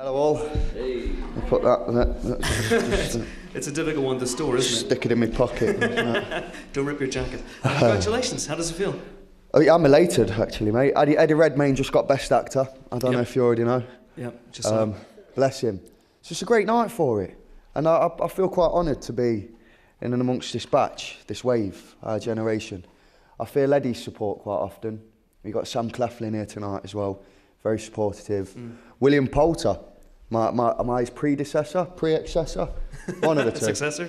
Hello all. Hey. I'll put that. It's a difficult one to store, isn't it? Stick it in my pocket. Don't rip your jacket. Congratulations. How does it feel? Oh, yeah, I'm elated actually, mate. Eddie Redmayne just got Best Actor. I don't know if you already know. Yeah, just so. Bless him. It's just a great night for it, and I feel quite honoured to be in and amongst this batch, this wave, our generation. I feel Eddie's support quite often. We've got Sam Cleflin here tonight as well, very supportive. William Poulter, my his predecessor, pre-accessor, one of the two. Successor?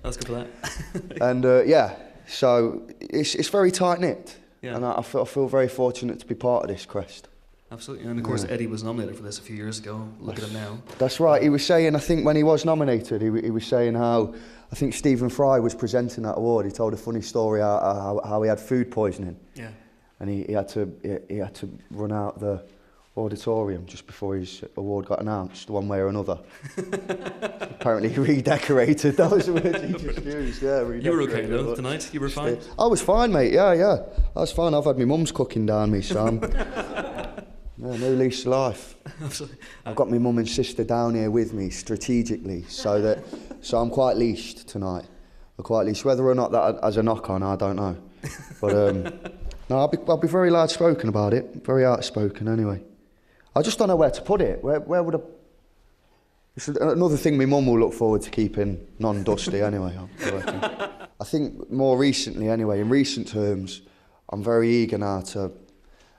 That's good for that. And yeah, so it's very tight-knit, and I feel very fortunate to be part of this crest. Absolutely, and of course Eddie was nominated for this a few years ago. Look at him now. That's right. He was saying, I think when he was nominated, he was saying how, I think Stephen Fry was presenting that award. He told a funny story how he had food poisoning. Yeah. And he had to run out the auditorium just before his award got announced, one way or another. Apparently he redecorated. That was the word he just used. Yeah, you were okay though tonight. You were fine. I was fine, mate. Yeah. I was fine. I've had my mum's cooking down me, so I'm no lease of life. Absolutely. I've got my mum and sister down here with me strategically, so I'm quite leashed tonight. I'm quite leashed. Whether or not that has a knock on, I don't know. But no, I'll be very loud spoken about it. Very outspoken anyway. I just don't know where to put it. Where would I? It's another thing my mum will look forward to keeping non-dusty anyway. I think more recently anyway, in recent terms, I'm very eager now to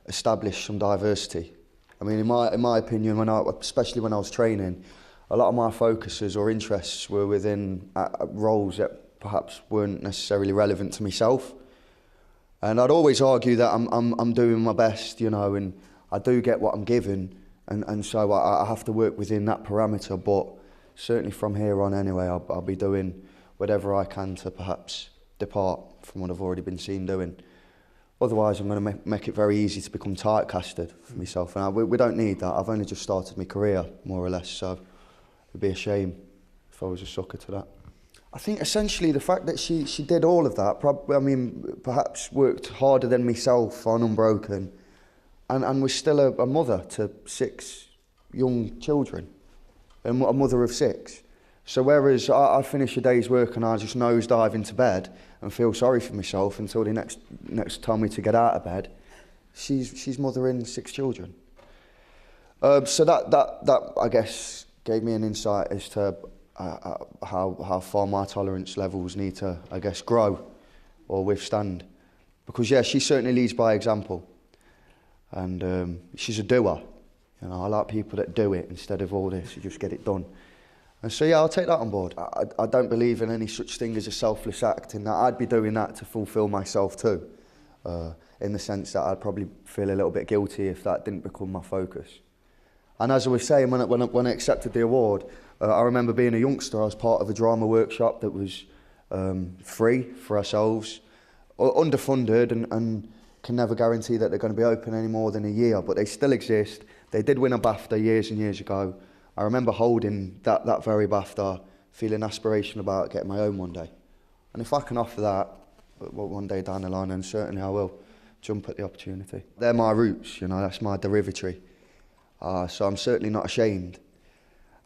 establish some diversity. I mean, in my opinion, especially when I was training, a lot of my focuses or interests were within roles that perhaps weren't necessarily relevant to myself. And I'd always argue that I'm doing my best, you know, and I do get what I'm given, and so I have to work within that parameter. But certainly from here on anyway, I'll be doing whatever I can to perhaps depart from what I've already been seen doing. Otherwise, I'm going to make it very easy to become typecasted for myself. And we don't need that. I've only just started my career, more or less, so it'd be a shame if I was a sucker to that. I think essentially the fact that she did all of that, perhaps worked harder than myself on Unbroken, and was still a mother to 6 young children, a mother of 6. So whereas I finish a day's work and I just nosedive into bed and feel sorry for myself until they next tell me to get out of bed, she's mothering 6 children. So that I guess gave me an insight as to how far my tolerance levels need to, I guess, grow or withstand. Because yeah, she certainly leads by example, and she's a doer. You know, I like people that do it instead of all this. You just get it done. And so yeah, I'll take that on board. I don't believe in any such thing as a selfless act, in that I'd be doing that to fulfil myself too, in the sense that I'd probably feel a little bit guilty if that didn't become my focus. And as I was saying, when I accepted the award, I remember being a youngster. I was part of a drama workshop that was free for ourselves, underfunded, and can never guarantee that they're going to be open any more than a year, but they still exist. They did win a BAFTA years and years ago. I remember holding that very BAFTA, feeling aspiration about getting my own one day. And if I can offer that one day down the line, then certainly I will jump at the opportunity. They're my roots, you know, that's my derivatory. So I'm certainly not ashamed.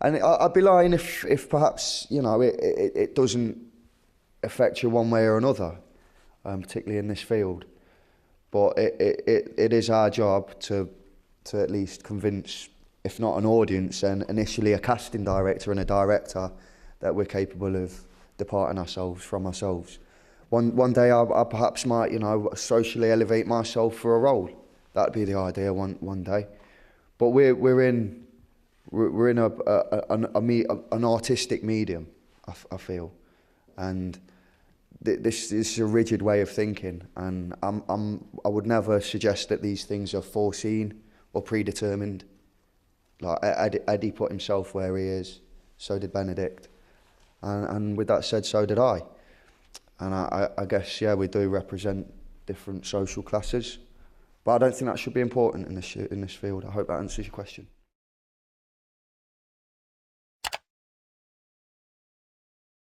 And I'd be lying if perhaps, you know, it doesn't affect you one way or another, particularly in this field. But it is our job to at least convince, if not an audience, and initially a casting director and a director, that we're capable of departing ourselves from ourselves. One day I perhaps might, you know, socially elevate myself for a role. That'd be the idea one day. But we're in an artistic medium, I feel, and this is a rigid way of thinking, and I would never suggest that these things are foreseen or predetermined. Like Eddie put himself where he is, so did Benedict, and with that said, so did I. And I guess, yeah, we do represent different social classes, but I don't think that should be important in this field. I hope that answers your question.